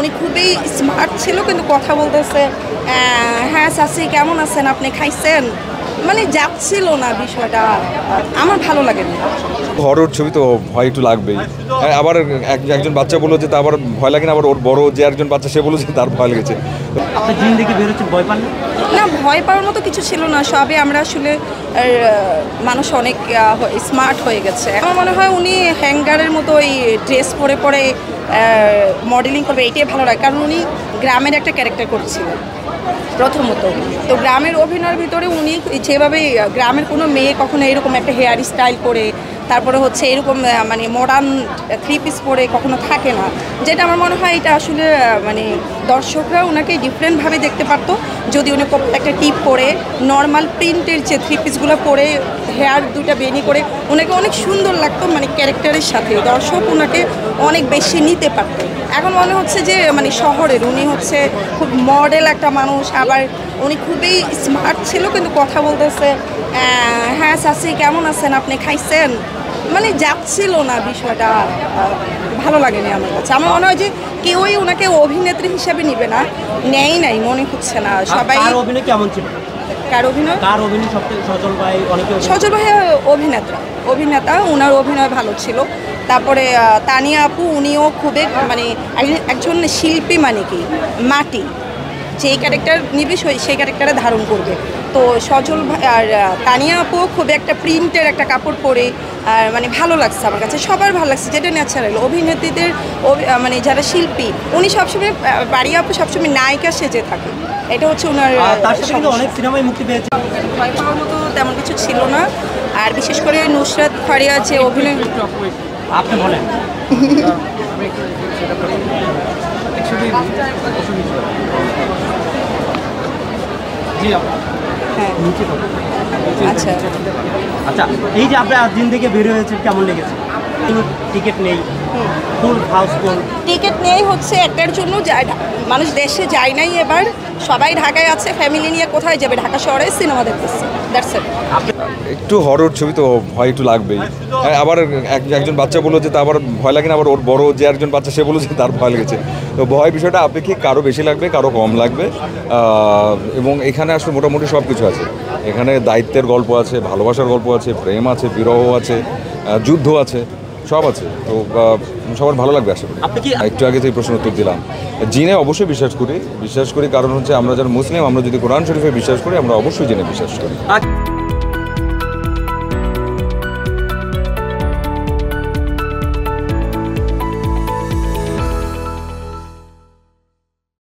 উনি খুবই স্মার্ট ছিল, কিন্তু কথা বলতেছে হ্যাঁ চাচি কেমন আছেন, আপনি খাইছেন, মানে যাচ্ছিল না বিষয়টা, আমার ভালো লাগেনি। হরর ছবি তো ভয় একটু লাগবেই। আবার একজন বাচ্চা বললো যে তা আবার ভয় লাগে না, আবার ওর বড় যে একজন বাচ্চা সে বললো যে তার ভয় লেগেছে। আপনি জিন দেখে বেরোচ্ছেন, ভয় পান না, ভয় পাওয়ার মতো কিছু ছিল না, সবে আমরা আসলে মানুষ অনেক স্মার্ট হয়ে গেছে। আমার মনে হয় উনি হ্যাঙ্গারের মতো ওই ড্রেস পরে পরে মডেলিং করবে, এইটাই ভালো লাগে, কারণ উনি গ্রামের একটা ক্যারেক্টার করছিলেন প্রথমত। তো গ্রামের অভিনয়ের ভিতরে উনি যেভাবে গ্রামের কোনো মেয়ে কখনো এরকম একটা হেয়ার স্টাইল করে, তারপরে হচ্ছে এরকম মানে মডার্ন 3 পিস পরে কখনো থাকে না, যেটা আমার মনে হয় এটা আসলে মানে দর্শকরা ওনাকে ডিফারেন্টভাবে দেখতে পারতো যদি উনি একটা টিপ পরে নর্মাল প্রিন্টের যে 3 পিসগুলো পরে হেয়ার দুটা বেনি করে ওনাকে অনেক সুন্দর লাগতো, মানে ক্যারেক্টারের সাথে দর্শক ওনাকে অনেক বেশি নিতে পারতো। এখন মনে হচ্ছে যে মানে শহরের উনি হচ্ছে খুব মডেল একটা মানুষ, আবার উনি খুবই স্মার্ট ছিল, কিন্তু কথা বলতেছে হ্যাঁ চাচি কেমন আছেন, আপনি খাইছেন, মানে যাচ্ছিল না বিষয়টা, ভালো লাগেনি আমার কাছে। আমার মনে হয় যে কেউই ওনাকে অভিনেত্রী হিসাবে নিবে না, নেই নাই মনে হচ্ছে না সবাই। অভিনয় কেমন ছিল? কার অভিনয়? কার অভিনয় সবচেয়ে? সজল ভাই অনেকে। সজল ভাই অভিনেতা, ওনার অভিনয় ভালো ছিল। তারপরে তানিয়া আপু, উনিও খুবই মানে একজন শিল্পী, মানে কি মাটি যেই ক্যারেক্টার নিবে সেই ক্যারেক্টারে ধারণ করবে। তো সজল ভাই আর তানিয়া আপু খুব একটা প্রিন্টের একটা কাপড় পরে আর মানে ভালো লাগছে আমার কাছে, সবার ভালো লাগছে, যেটা ন্যাচারাল। অভিনেত্রীদের মানে যারা শিল্পী উনি সবসময়, বাড়ি আপু সবসময় নায়িকা সেজে থাকে, এটা হচ্ছে ওনার। অনেক সিনেমায় মুক্তি পেয়েছে, ভয় পাওয়ার মতো তেমন কিছু ছিল না। আর বিশেষ করে নুসরাত ফারিয়া যে অভিনয়, আপনি বলেন। হ্যাঁ আচ্ছা আচ্ছা, এই যে আপনি দিন থেকে বের হয়েছেন, কেমন লেগেছে? টিকিট নেই, ফুল হাউসফুল। টিকিট নেই হচ্ছে একটার জন্য, মানুষ দেশে যায় নাই, এবার সবাই ঢাকায় আছে, ফ্যামিলি নিয়ে কোথায় যাবে, ঢাকা শহরে সিনেমা দেখতেছে, দ্যাটস ইট। একটু হরর ছবি তো ভয় একটু লাগবেই। আবার একজন বাচ্চা বললো যে তা আবার ভয় লাগে না, আবার ওর বড় যে একজন বাচ্চা সে বললো যে তার ভয় লেগেছে। তো ভয় বিষয়টা আপেক্ষিক, কারো বেশি লাগবে কারো কম লাগবে। এবং এখানে আসলে মোটামুটি সব কিছু আছে। এখানে দায়িত্বের গল্প আছে, ভালোবাসার গল্প আছে, প্রেম আছে, বিরহ আছে, যুদ্ধ আছে, সব আছে। তো সবার ভালো লাগবে আশা করি। আপনি কি একটু আগে তো এই প্রশ্ন উত্তর দিলাম। জিনে অবশ্যই বিশ্বাস করি, কারণ হচ্ছে আমরা যারা মুসলিম, আমরা যদি কোরআন শরীফে বিশ্বাস করি, আমরা অবশ্যই জিনে বিশ্বাস করি।